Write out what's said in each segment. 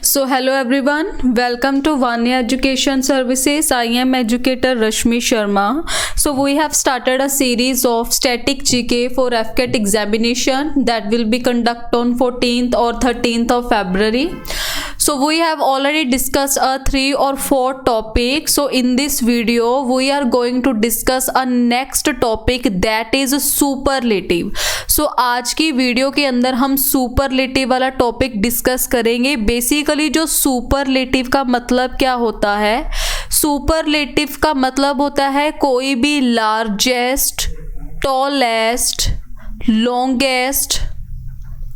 So hello everyone, welcome to Vanya Education Services. I am educator Rashmi Sharma. So we have started a series of static GK for FCAT examination that will be conducted on 14th or 13th of February. So we have already discussed 3 or 4 topics. So in this video we are going to discuss a next topic that is superlative. So आज की video के अंदर हम superlative वाला topic discuss करेंगे। Basically जो superlative का मतलब क्या होता है, सुपरलेटिव का मतलब होता है कोई भी लार्जेस्ट, टॉलेस्ट, लॉन्गेस्ट,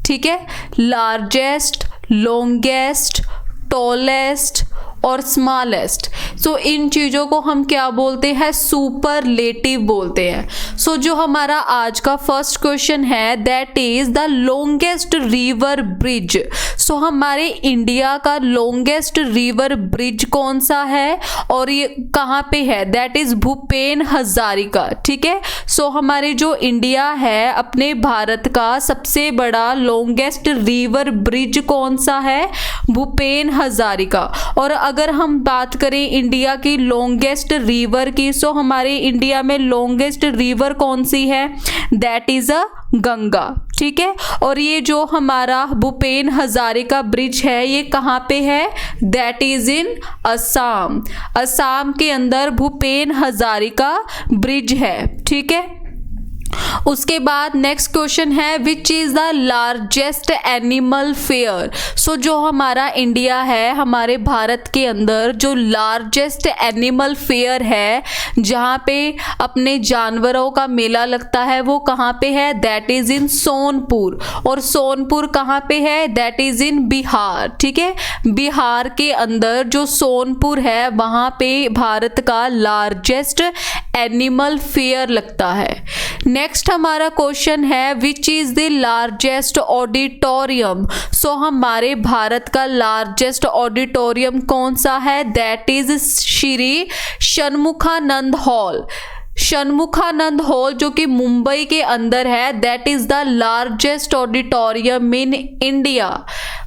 ठीक है, लार्जेस्ट, लॉन्गेस्ट, टॉलेस्ट और स्मॉलेस्ट। सो इन चीज़ों को हम क्या बोलते हैं, सुपरलेटिव बोलते हैं। सो जो हमारा आज का फर्स्ट क्वेश्चन है that is the longest river bridge. So हमारे इंडिया का लॉन्गेस्ट रिवर ब्रिज कौन सा है और ये कहाँ पे है, दैट इज भूपेन हजारिका। ठीक है, सो हमारे जो इंडिया है अपने भारत का सबसे बड़ा लॉन्गेस्ट रिवर ब्रिज कौन सा है, भूपेन हजारिका। और अगर हम बात करें इंडिया की लॉन्गेस्ट रिवर की, सो हमारे इंडिया में लॉन्गेस्ट रिवर कौन सी है, दैट इज अ गंगा। ठीक है, और ये जो हमारा भूपेन हजारिका ब्रिज है ये कहाँ पे है, that is in Assam. Assam के अंदर भूपेन हजारिका ब्रिज है। ठीक है, उसके बाद नेक्स्ट क्वेश्चन है which is the largest animal fair. So जो हमारा इंडिया है, हमारे भारत के अंदर जो लार्जेस्ट एनिमल फेयर है जहाँ पे अपने जानवरों का मेला लगता है वो कहाँ पे है, दैट इज इन सोनपुर। और सोनपुर कहाँ पे है, दैट इज इन बिहार। ठीक है, बिहार के अंदर जो सोनपुर है वहाँ पे भारत का लार्जेस्ट एनिमल फेयर लगता है। नेक्स्ट हमारा क्वेश्चन है which is the largest auditorium. So हमारे भारत का लार्जेस्ट ऑडिटोरियम कौन सा है, that is Shri Shanmukhananda hall. Shanmukhananda hall जो कि मुंबई के अंदर है, that is the largest auditorium in India.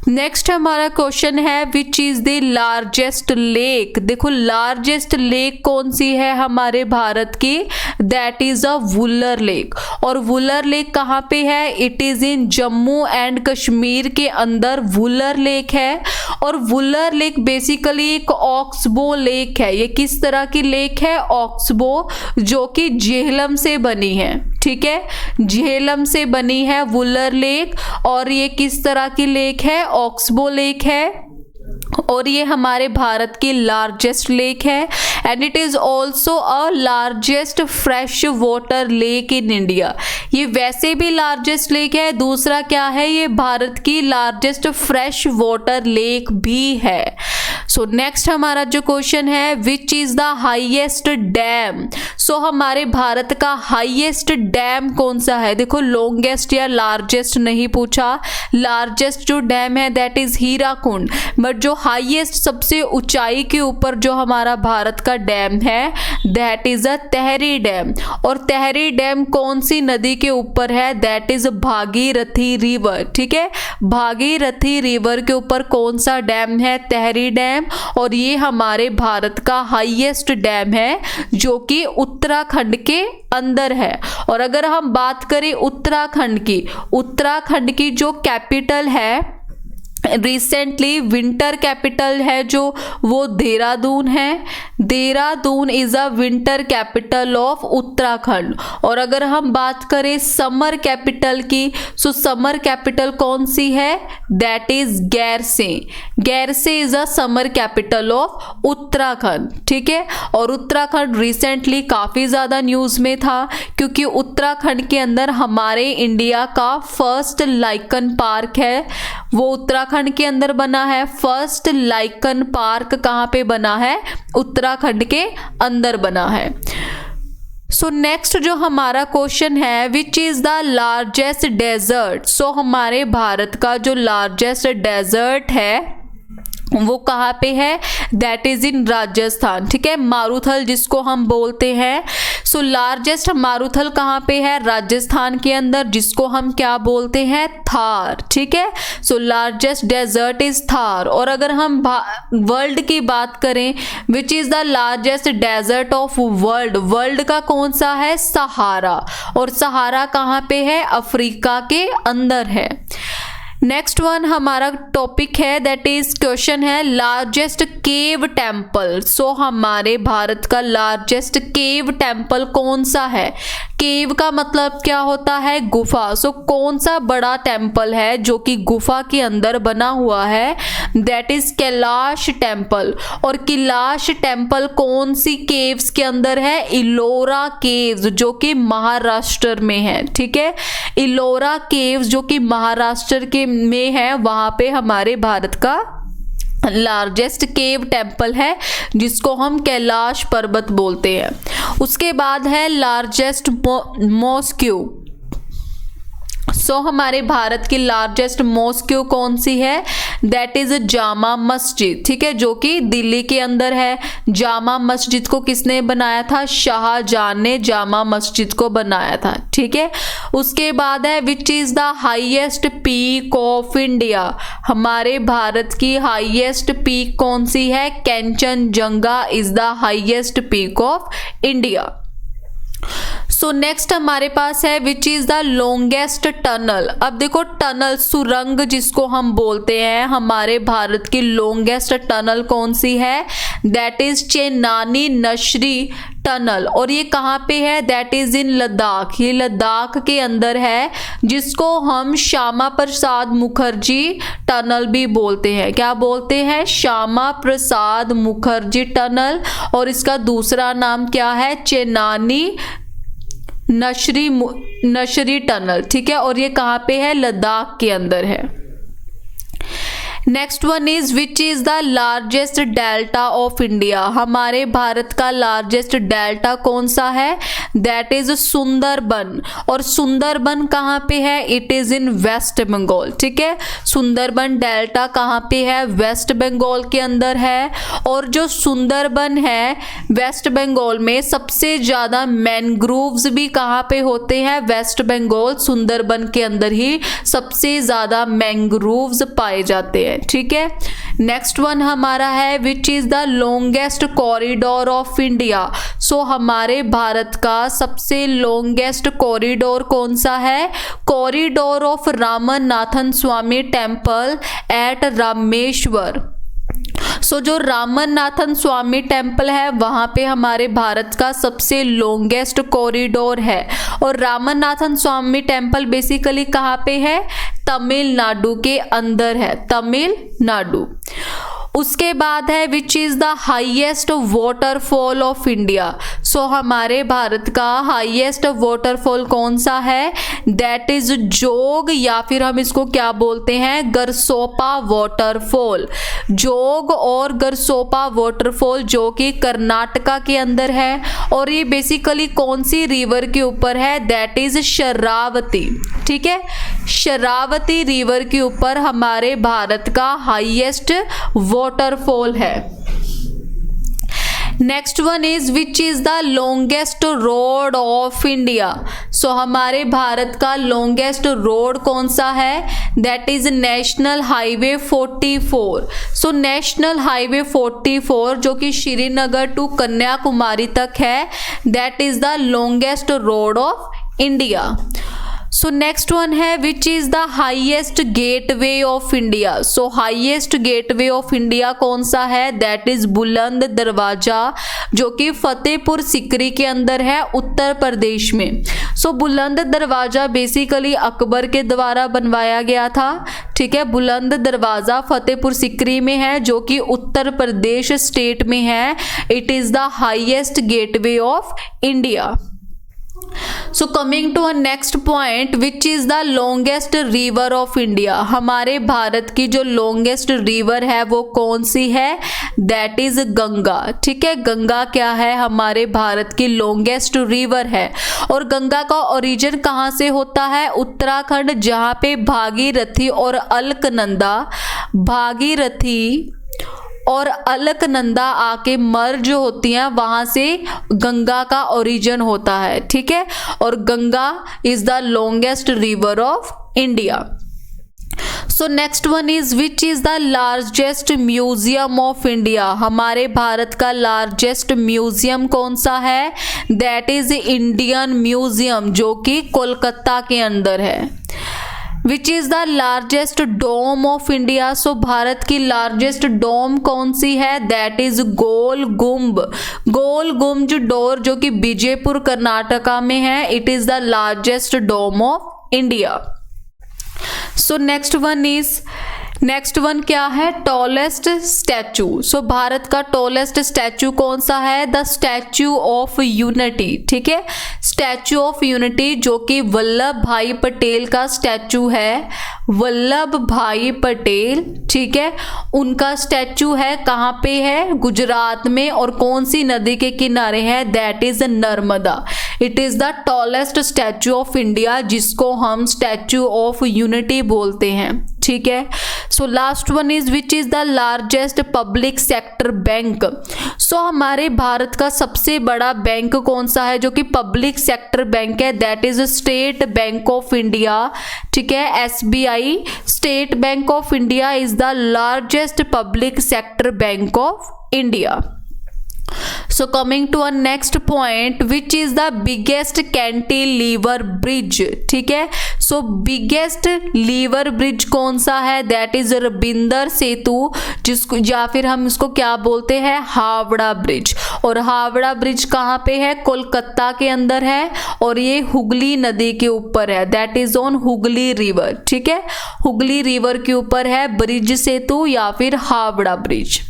Next हमारा क्वेश्चन है which is the largest lake. देखो लार्जेस्ट लेक कौन सी है हमारे भारत की, that is a Wular lake. और वुलर लेक कहाँ पे है, it is in Jammu and Kashmir के अंदर वुलर लेक है। और वुलर लेक बेसिकली एक ऑक्सबो लेक है। ये किस तरह की लेक है, ऑक्सबो, जो कि झेलम से बनी है। ठीक है, झेलम से बनी है वुलर लेक। और ये किस तरह की लेक है, ऑक्सबो लेक है। और ये हमारे भारत की लार्जेस्ट लेक है and it is also a largest fresh water lake in India. ये वैसे भी लार्जेस्ट लेक है, दूसरा क्या है, ये भारत की लार्जेस्ट फ्रेश वाटर लेक भी है। सो नेक्स्ट हमारा जो क्वेश्चन है which is the highest dam. So हमारे भारत का हाईएस्ट डैम कौन सा है। देखो लॉन्गेस्ट या लार्जेस्ट नहीं पूछा, लार्जेस्ट जो डैम है दैट इज हीराकुंड। बट जो हाईएस्ट सबसे ऊंचाई के ऊपर जो हमारा भारत का डैम है that is a tehri dam. और तहरी डैम कौन सी नदी के ऊपर है, दैट इज भागीरथी रिवर। ठीक है, भागीरथी रिवर के ऊपर कौन सा डैम है, तहरी डैम। और ये हमारे भारत का हाईएस्ट डैम है जो कि उत्तराखंड के अंदर है। और अगर हम बात करें उत्तराखंड की, उत्तराखंड की जो कैपिटल है रिसेंटली विंटर कैपिटल है जो वो देहरादून है। Dehradun is a winter capital of Uttarakhand. और अगर हम बात करें समर कैपिटल की, सो समर कैपिटल कौन सी है, that is Gairsain. Gairsain is a summer capital of Uttarakhand. ठीक है, और उत्तराखंड रिसेंटली काफ़ी ज़्यादा न्यूज़ में था क्योंकि उत्तराखंड के अंदर हमारे इंडिया का फर्स्ट लाइकन पार्क है, वो उत्तराखंड के अंदर बना है। फर्स्ट लाइकन पार्क कहाँ पे बना है, उत्तराखंड के अंदर बना है। सो नेक्स्ट जो हमारा क्वेश्चन है which is the largest desert. So हमारे भारत का जो लार्जेस्ट डेजर्ट है वो कहाँ पे है, दैट इज इन राजस्थान। ठीक है, मारूथल जिसको हम बोलते हैं। सो लार्जेस्ट मारुथल कहाँ पे है? राजस्थान के अंदर, जिसको हम क्या बोलते हैं? थार। ठीक है, so largest desert is Thar. और अगर हम वर्ल्ड की बात करें, which is the largest desert of world, world का कौन सा है? सहारा। और सहारा कहाँ पे है? अफ्रीका के अंदर है। नेक्स्ट वन हमारा टॉपिक है, दैट इज क्वेश्चन है लार्जेस्ट केव टेम्पल। सो हमारे भारत का लार्जेस्ट केव टेम्पल कौन सा है? केव का मतलब क्या होता है? गुफा। सो कौन सा बड़ा टेम्पल है जो कि गुफा के अंदर बना हुआ है? That is Kailash temple. और कैलाश टेम्पल कौन सी केव्स के अंदर है? इलोरा केव्स, जो कि महाराष्ट्र में है। ठीक है, इलोरा केव्स जो कि महाराष्ट्र के में है, वहां पे हमारे भारत का लार्जेस्ट केव टेम्पल है, जिसको हम कैलाश पर्वत बोलते हैं। उसके बाद है लार्जेस्ट मॉस्क्यू। सो हमारे भारत की लार्जेस्ट मॉस्क्यू कौन सी है? That is Jama Masjid. ठीक है, जो कि दिल्ली के अंदर है। जामा मस्जिद को किसने बनाया था? शाहजहां ने जामा मस्जिद को बनाया था। ठीक है, उसके बाद है which is the highest peak of India. हमारे भारत की हाईएस्ट पीक कौन सी है? Kanchenjunga is the highest peak of India. So next हमारे पास है which is the longest tunnel. अब देखो, टनल, सुरंग जिसको हम बोलते हैं, हमारे भारत की लॉन्गेस्ट टनल कौन सी है? That is Chenani नशरी tunnel. और ये कहाँ पे है? That is in Ladakh. ये लद्दाख के अंदर है, जिसको हम श्यामा प्रसाद मुखर्जी टनल भी बोलते हैं। क्या बोलते हैं? श्यामा प्रसाद मुखर्जी टनल। और इसका दूसरा नाम क्या है? चेनानी नशरी टनल। ठीक है, और ये कहाँ पे है? लद्दाख के अंदर है। Next one is which is the largest delta of India. हमारे भारत का लार्जेस्ट डेल्टा कौन सा है? That is Sundarban. और सुंदरबन कहाँ पे है? It is in West Bengal. ठीक है, सुंदरबन डेल्टा कहाँ पे है? वेस्ट बंगाल के अंदर है। और जो सुंदरबन है वेस्ट बंगाल में, सबसे ज्यादा मैनग्रोव्स भी कहाँ पे होते हैं? वेस्ट बंगाल सुंदरबन के अंदर ही सबसे ज्यादा मैंग्रोव्स पाए जाते हैं। ठीक है, नेक्स्ट वन हमारा है which is the longest corridor of India. So हमारे भारत का सबसे लॉन्गेस्ट कॉरिडोर कौन सा है? Corridor of Ramanathan Swami temple at Rameshwar. So जो रामनाथन स्वामी टेम्पल है, वहां पे हमारे भारत का सबसे लॉन्गेस्ट कॉरिडोर है। और रामनाथन स्वामी टेम्पल बेसिकली कहाँ पे है? तमिलनाडु के अंदर है, तमिलनाडु। उसके बाद है which is the highest waterfall of India. So हमारे भारत का हाईएस्ट वाटरफॉल कौन सा है? दैट इज जोग, या फिर हम इसको क्या बोलते हैं? गरसोपा वाटरफॉल। जोग और गरसोपा वाटरफॉल जो कि कर्नाटका के अंदर है। और ये बेसिकली कौन सी रिवर के ऊपर है? That is Sharavati. ठीक है, शरावती रिवर के ऊपर हमारे भारत का हाईएस्ट वाटरफॉल है। Next one is which is the longest road of India. So हमारे भारत का लॉन्गेस्ट रोड कौन सा है? That is national highway 44। So national highway 44 जो कि श्रीनगर टू कन्याकुमारी तक है, that is the longest road of India. So next one है which is the highest gateway of India. So highest gateway of India कौन सा है? दैट इज बुलंद दरवाजा, जो कि फतेहपुर सिकरी के अंदर है, उत्तर प्रदेश में। सो बुलंद दरवाजा बेसिकली अकबर के द्वारा बनवाया गया था। ठीक है, बुलंद दरवाजा फतेहपुर सिकरी में है, जो कि उत्तर प्रदेश स्टेट में है। It is the highest gateway of India. So coming to a next point, which is the longest river of India. हमारे भारत की जो लॉन्गेस्ट रिवर है वो कौन सी है? That is Ganga. ठीक है, गंगा क्या है? हमारे भारत की लॉन्गेस्ट रिवर है। और गंगा का ओरिजिन कहाँ से होता है? उत्तराखंड, जहाँ पे भागीरथी और अलकनंदा, भागीरथी और अलकनंदा आके मर्ज होती हैं, वहां से गंगा का ओरिजिन होता है, ठीक है। और Ganga is the longest river of India. So next one is which is the largest museum of India. हमारे भारत का लार्जेस्ट म्यूजियम कौन सा है? दैट इज इंडियन म्यूजियम, जो कि कोलकाता के अंदर है। Which is the largest dome of India. So Bharat की लार्जेस्ट डोम कौन सी है? That is Gol Gumb. Gol Gumb dome, जो कि विजयपुर कर्नाटका में है, it is the largest dome of India. So next one क्या है? Tallest statue. सो भारत का टॉलेस्ट स्टैचू कौन सा है? द स्टैचू ऑफ यूनिटी, ठीक है। स्टैचू ऑफ यूनिटी, जो कि वल्लभ भाई पटेल का स्टैचू है, वल्लभ भाई पटेल, ठीक है, उनका स्टैचू है। कहाँ पे है? गुजरात में। और कौन सी नदी के किनारे है? That is Narmada. It is the tallest statue of India, जिसको हम स्टैचू ऑफ यूनिटी बोलते हैं, ठीक है। So last one is which is the largest public sector bank. So हमारे भारत का सबसे बड़ा बैंक कौन सा है जो कि पब्लिक सेक्टर बैंक है? That is state bank of India, ठीक है, SBI। State bank of India is the largest public sector bank of India. So coming to our next point, which is the biggest cantilever bridge, ठीक है। So biggest lever bridge कौन सा है? That is Ravinder सेतु, जिसको या फिर हम इसको क्या बोलते हैं? हावड़ा ब्रिज। और हावड़ा ब्रिज कहाँ पे है? कोलकाता के अंदर है, और ये हुगली नदी के ऊपर है। That is on Hooghly river, ठीक है। हुगली रिवर के ऊपर है ब्रिज सेतु या फिर Howrah bridge.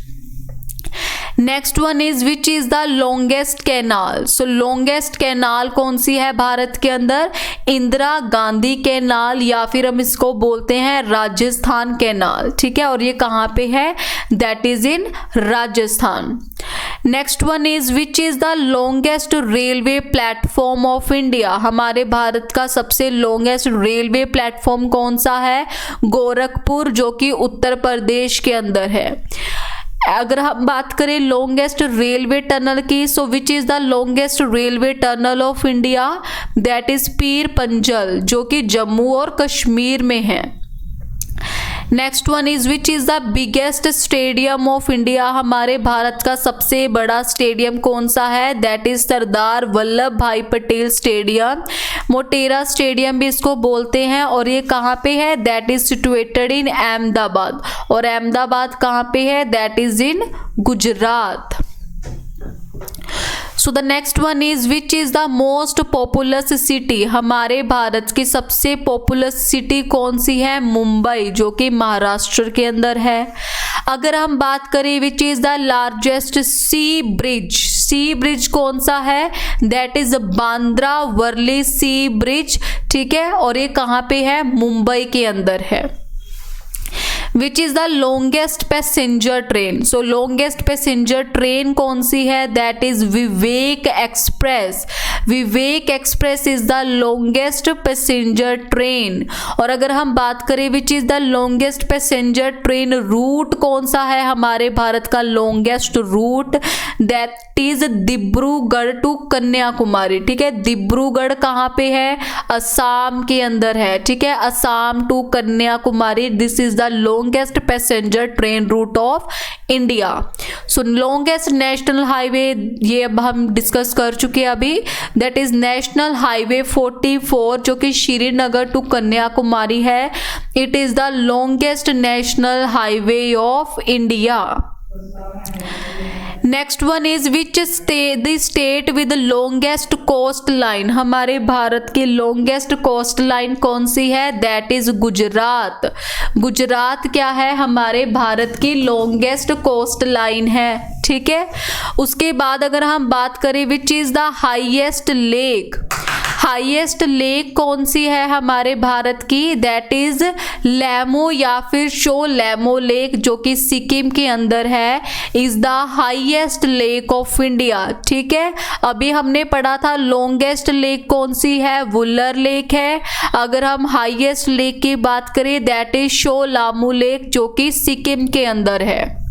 Next one is which is the longest canal. So longest canal कौन सी है भारत के अंदर? इंदिरा गांधी कैनाल, या फिर हम इसको बोलते हैं राजस्थान कैनाल, ठीक है। और ये कहाँ पे है? That is in Rajasthan. Next one is which is the longest railway platform of India. हमारे भारत का सबसे लॉन्गेस्ट रेलवे प्लेटफॉर्म कौन सा है? गोरखपुर, जो कि उत्तर प्रदेश के अंदर है। अगर हम बात करें लॉन्गेस्ट रेलवे टनल की, so which is the longest railway tunnel of India? That is Pir Panjal, जो कि जम्मू और कश्मीर में है। Next one is which is the biggest stadium of India. हमारे भारत का सबसे बड़ा स्टेडियम कौन सा है? दैट इज सरदार वल्लभ भाई पटेल स्टेडियम, मोटेरा स्टेडियम भी इसको बोलते हैं। और ये कहाँ पे है? That is situated in Ahmedabad. और अहमदाबाद कहाँ पे है? That is in Gujarat. So the next one is which is the most populous city. हमारे भारत की सबसे पॉपुलस सिटी कौन सी है? मुंबई, जो कि महाराष्ट्र के अंदर है। अगर हम बात करें which is the largest sea bridge कौन सा है? That is Bandra Worli sea bridge, ठीक है। और ये कहाँ पे है? मुंबई के अंदर है। Which is the longest passenger train. So longest passenger train कौन सी है? That is Vivek Express. Vivek Express is the longest passenger train. और अगर हम बात करें which is the longest passenger train route कौन सा है हमारे भारत का longest route? That is Dibrugarh to Kanyakumari, ठीक है। डिब्रूगढ़ कहाँ पे है? असम के अंदर है, ठीक है। Assam to Kanyakumari, this is the longest passenger train route of India. So longest national highway, ये अब हम डिस्कस कर चुके हैं अभी। दैट इज नेशनल हाईवे 44, जो कि श्रीनगर टू कन्याकुमारी है। It is the longest national highway of India. Next one is which state with longest coast line. हमारे भारत की लॉन्गेस्ट कोस्ट लाइन कौन सी है? That is Gujarat. गुजरात क्या है? हमारे भारत की लॉन्गेस्ट कोस्ट लाइन है, ठीक है। उसके बाद अगर हम बात करें which is the highest lake. Highest lake कौन सी है हमारे भारत की? दैट इज लैमो या फिर शो लैमो लेक, जो कि सिक्किम के अंदर है, is the highest lake of India, ठीक है। अभी हमने पढ़ा था लॉन्गेस्ट लेक कौन सी है? वुलर लेक है। अगर हम हाईएस्ट लेक की बात करें that is Tso Lhamo lake, जो कि सिक्किम के अंदर है।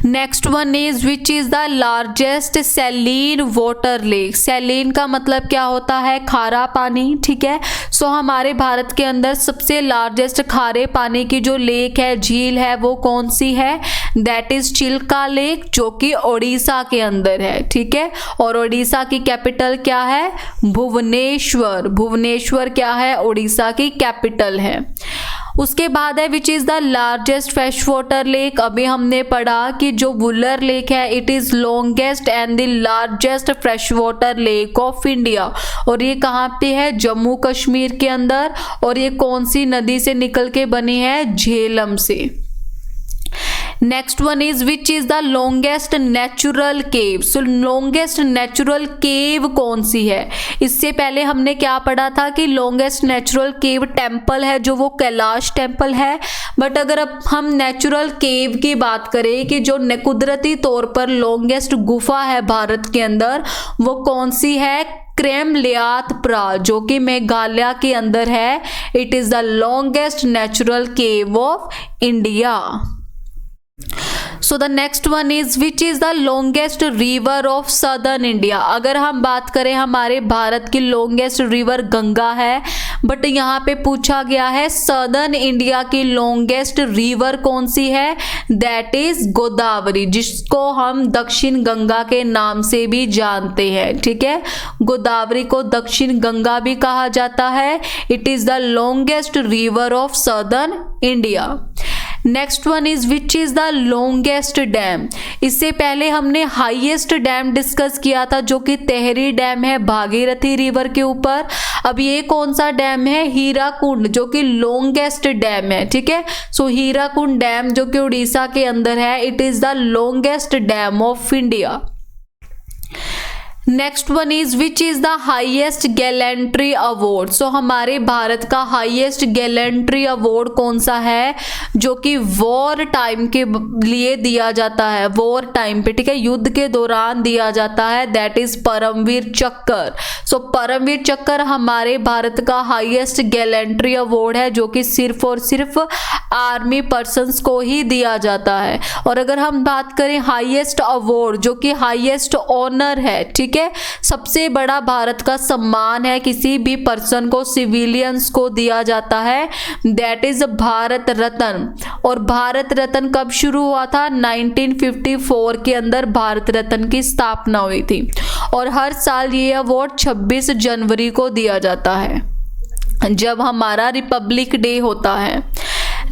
Next one is which is the largest saline water lake. Saline का मतलब क्या होता है? खारा पानी, ठीक है। सो हमारे भारत के अंदर सबसे लार्जेस्ट खारे पानी की जो लेक है, झील है, वो कौन सी है? दैट इज चिल्का लेक, जो कि ओडिशा के अंदर है, ठीक है। और ओडिशा की कैपिटल क्या है? भुवनेश्वर। भुवनेश्वर क्या है? ओडिशा की कैपिटल है। उसके बाद है which is the largest fresh water lake. अभी हमने पढ़ा कि जो वुलर लेक है it is longest and the largest fresh water lake of India. और ये कहाँ पे है? जम्मू कश्मीर के अंदर। और ये कौन सी नदी से निकल के बनी है? झेलम से। Next one is which is the longest natural cave. So longest natural cave कौन सी है? इससे पहले हमने क्या पढ़ा था कि लॉन्गेस्ट नेचुरल केव टेम्पल है, जो वो कैलाश टेम्पल है। बट अगर अब हम नेचुरल केव की बात करें कि जो कुदरती तौर पर लॉन्गेस्ट गुफा है भारत के अंदर, वो कौन सी है? क्रेमलियात प्रा, जो कि मेघालय के अंदर है। It is the longest natural cave of India. So the next one is which is the longest river of southern India। अगर हम बात करें हमारे भारत की लॉन्गेस्ट रिवर गंगा है, बट यहाँ पे पूछा गया है सदर्न इंडिया की लॉन्गेस्ट रिवर कौन सी है? दैट इज गोदावरी, जिसको हम दक्षिण गंगा के नाम से भी जानते हैं, ठीक है। गोदावरी को दक्षिण गंगा भी कहा जाता है। It is the longest river of southern India. Next one is which is the longest dam. इससे पहले हमने हाईएस्ट डैम डिस्कस किया था, जो कि तेहरी डैम है भागीरथी रिवर के ऊपर। अब ये कौन सा डैम है? हीराकुंड, जो कि लॉन्गेस्ट डैम है, ठीक है। सो हीराकुंड डैम जो कि उड़ीसा के अंदर है, it is the longest dam of India. Next one is which is the highest gallantry award. So हमारे भारत का हाईएस्ट गैलेंट्री अवार्ड कौन सा है? जो कि वॉर टाइम के लिए दिया जाता है, वॉर टाइम पे, ठीक है, युद्ध के दौरान दिया जाता है। दैट इज परमवीर चक्कर। सो परमवीर चक्कर हमारे भारत का हाईएस्ट गैलेंट्री अवार्ड है, जो कि सिर्फ और सिर्फ आर्मी पर्सन्स को ही दिया जाता है। और अगर हम बात करें हाईएस्ट अवार्ड, जो कि हाईएस्ट ऑनर है, ठीक है, सबसे बड़ा भारत का सम्मान है, किसी भी पर्सन को, सिविलियंस को दिया जाता है, दैट इज भारत रत्न। और भारत रत्न कब शुरू हुआ था? 1954 के अंदर भारत रत्न की स्थापना हुई थी। और हर साल ये अवार्ड 26 जनवरी को दिया जाता है, जब हमारा रिपब्लिक डे होता है।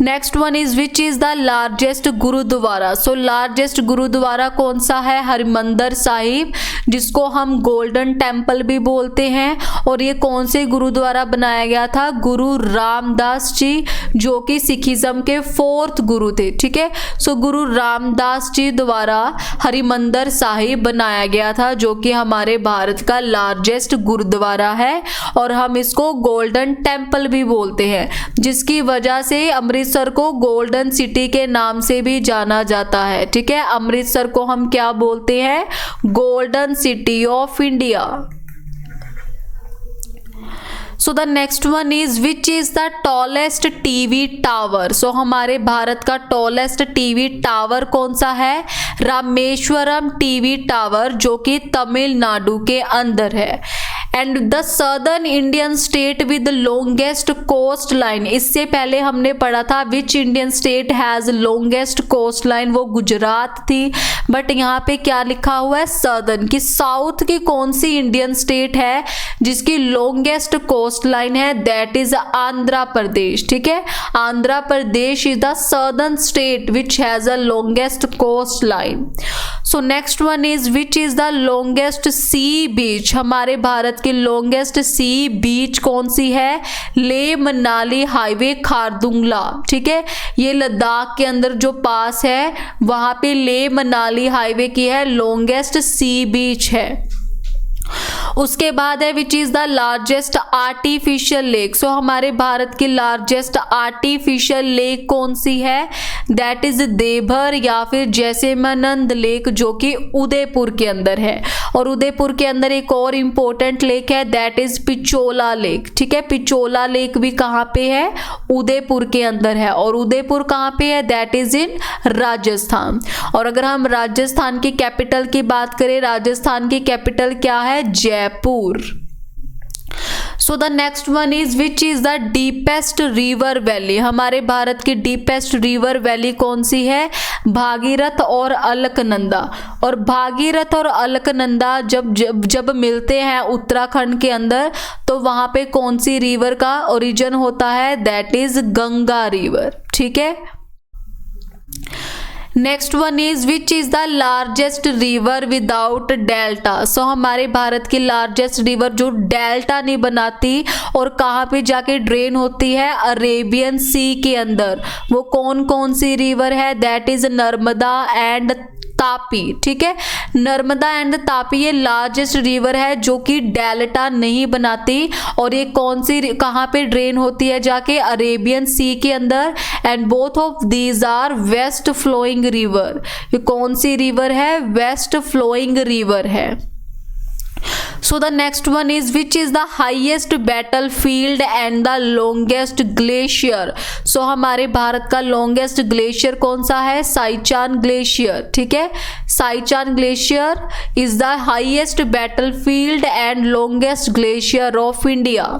Next one is which is the largest gurudwara. So largest gurudwara कौन सा है? हरिमंदिर साहिब, जिसको हम गोल्डन टेम्पल भी बोलते हैं। और ये कौन से गुरुद्वारा बनाया गया था? गुरु रामदास जी, जो कि सिखिज्म के 4th गुरु थे, ठीक है। सो गुरु रामदास जी द्वारा हरिमंदिर साहिब बनाया गया था, जो कि हमारे भारत का लार्जेस्ट गुरुद्वारा है। और हम इसको गोल्डन टेम्पल भी बोलते हैं, जिसकी वजह से अमृतसर को गोल्डन सिटी के नाम से भी जाना जाता है, ठीक है। अमृतसर को हम क्या बोलते हैं? Golden city of India. So the next one is which is the tallest TV tower. So हमारे भारत का टॉलेस्ट टीवी टावर कौन सा है? रामेश्वरम टीवी टावर, जो कि तमिलनाडु के अंदर है। And the southern Indian state with longest coast line. इससे पहले हमने पढ़ा था which Indian state has longest coast line, वो गुजरात थी। बट यहाँ पे क्या लिखा हुआ है? सदर्न, कि साउथ की कौन सी इंडियन स्टेट है जिसकी लॉन्गेस्ट कोस्ट लाइन है? दैट इज आंध्र प्रदेश, ठीक है। Andhra Pradesh is the southern state which has a longest coast line. So next one is which is the longest sea beach. हमारे भारत की लॉन्गेस्ट सी बीच कौन सी है? ले मनाली हाईवे खारदुंगला, ठीक है। ये लद्दाख के अंदर जो पास है, वहां पे ले मनाली हाईवे की है, लॉन्गेस्ट सी बीच है। उसके बाद है which is the largest artificial lake. So हमारे भारत की लार्जेस्ट आर्टिफिशियल लेक कौन सी है? दैट इज देवभर या फिर जैसलमेर लेक, जो कि उदयपुर के अंदर है। और उदयपुर के अंदर एक और इंपॉर्टेंट लेक है, दैट इज पिचोला लेक। ठीक है, पिचोला लेक भी कहाँ पे है? उदयपुर के अंदर है। और उदयपुर कहाँ पे है? That is in Rajasthan. और अगर हम राजस्थान की कैपिटल की बात करें, राजस्थान की कैपिटल क्या है? जयपुर। सो the next one is which is the deepest river valley. हमारे भारत की डीपेस्ट रिवर वैली कौन सी है? भागीरथ और अलकनंदा। और भागीरथ और अलकनंदा जब मिलते हैं उत्तराखंड के अंदर, तो वहां पे कौन सी रिवर का ओरिजिन होता है? That is Ganga river. ठीक है, next one is which is the largest river without delta. So हमारे भारत की लार्जेस्ट रिवर जो डेल्टा नहीं बनाती और कहाँ पे जाके ड्रेन होती है? अरेबियन सी के अंदर। वो कौन कौन सी रिवर है? That is Narmada and Tapi. ठीक है, नर्मदा एंड तापी ये लार्जेस्ट रिवर है जो कि डेल्टा नहीं बनाती। और ये कौन सी कहाँ पे ड्रेन होती है? जाके अरेबियन सी के अंदर। And both of these are west flowing river. ये कौन सी रिवर है? वेस्ट फ्लोइंग रिवर है। So the next one is which is the highest battlefield and the longest glacier। So हमारे भारत का longest glacier कौन सा है? साइचान ग्लेशियर। ठीक है, Siachen glacier is the highest battlefield and longest glacier of India।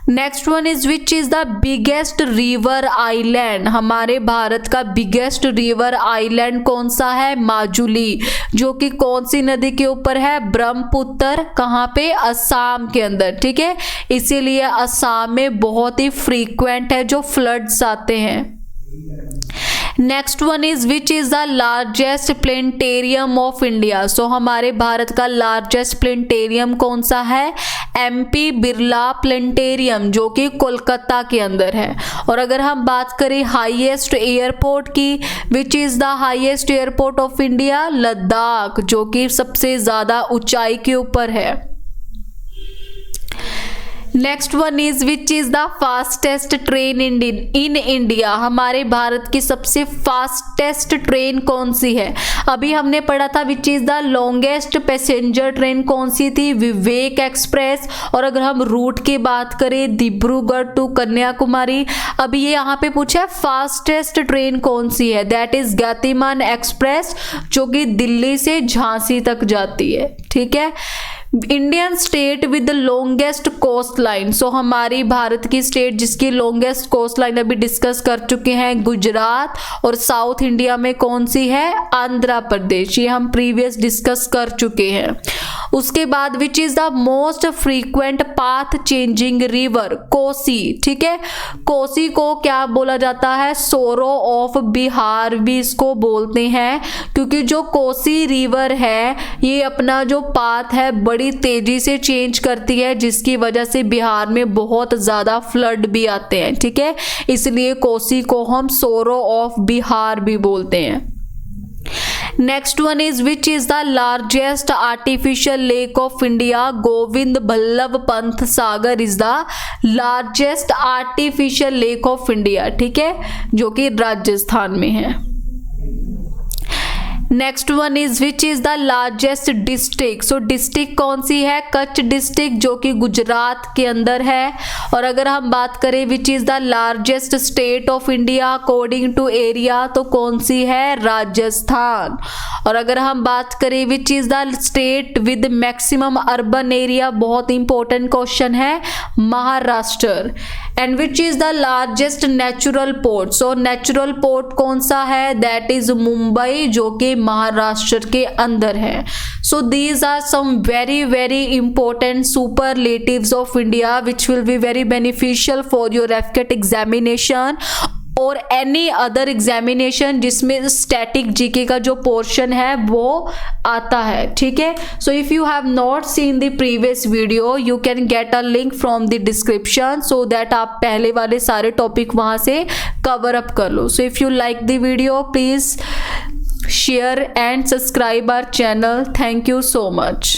Next one is which is the biggest river island. हमारे भारत का biggest river island कौन सा है? माजुली, जो कि कौन सी नदी के ऊपर है? ब्रह्मपुत्र। कहाँ पे? असम के अंदर। ठीक है, इसीलिए असम में बहुत ही फ्रीक्वेंट है जो फ्लड्स आते हैं। Next one is which is the largest planetarium of India. So हमारे भारत का लार्जेस्ट प्लेनेटेरियम कौन सा है? एमपी बिरला प्लेनेटेरियम, जो कि कोलकाता के अंदर है। और अगर हम बात करें हाईएस्ट एयरपोर्ट की, विच is the highest airport of India? Ladakh, जो कि सबसे ज्यादा ऊंचाई के ऊपर है। Next one is which is the fastest train in India. हमारे भारत की सबसे फास्टेस्ट ट्रेन कौन सी है? अभी हमने पढ़ा था विच is the longest passenger train कौन सी थी? विवेक एक्सप्रेस। और अगर हम रूट की बात करें, डिब्रूगढ़ टू कन्याकुमारी। अभी ये यहाँ पे पूछा है फास्टेस्ट ट्रेन कौन सी है? दैट इज गतिमान एक्सप्रेस, जो कि दिल्ली से झांसी तक जाती है। ठीक है, Indian state with the longest coast line. So हमारी भारत की स्टेट जिसकी लॉन्गेस्ट कोस्ट लाइन अभी डिस्कस कर चुके हैं, गुजरात। और साउथ इंडिया में कौन सी है? आंध्र प्रदेश। ये हम प्रीवियस डिस्कस कर चुके हैं। उसके बाद विच is the most frequent path changing river? Kosi. ठीक है, कोसी को क्या बोला जाता है? सोरो ऑफ बिहार भी इसको बोलते हैं, क्योंकि जो कोसी रिवर है ये अपना जो पाथ है बड़ी तेजी से चेंज करती है, जिसकी वजह से बिहार में बहुत ज्यादा फ्लड भी आते हैं। ठीक है, इसलिए कोसी को हम सोरो ऑफ बिहार भी बोलते हैं। Next one is which is the largest artificial lake of India? Govind Ballabh Pant Sagar is the largest artificial lake of India. ठीक है, जो कि राजस्थान में है। Next one is which is the largest district. So district कौन सी है? कच्छ डिस्ट्रिक्ट, जो कि गुजरात के अंदर है। और अगर हम बात करें which is the largest state of India according to area, तो कौन सी है? राजस्थान। और अगर हम बात करें which is the state with maximum urban area, बहुत इंपॉर्टेंट क्वेश्चन है, Maharashtra. And which is the largest natural port. So natural port कौन सा है? दैट इज मुंबई, जो कि महाराष्ट्र के अंदर है। So these are some very important superlatives of India which will be very beneficial for your AFCAT examination और एनी अदर एग्जामिनेशन जिसमें स्टैटिक जीके का जो पोर्शन है वो आता है। ठीक है, so if you have not seen the previous video you can get a link from the description, so that आप पहले वाले सारे टॉपिक वहां से कवर अप कर लो। So if you like the video please share and subscribe our channel. Thank you so much.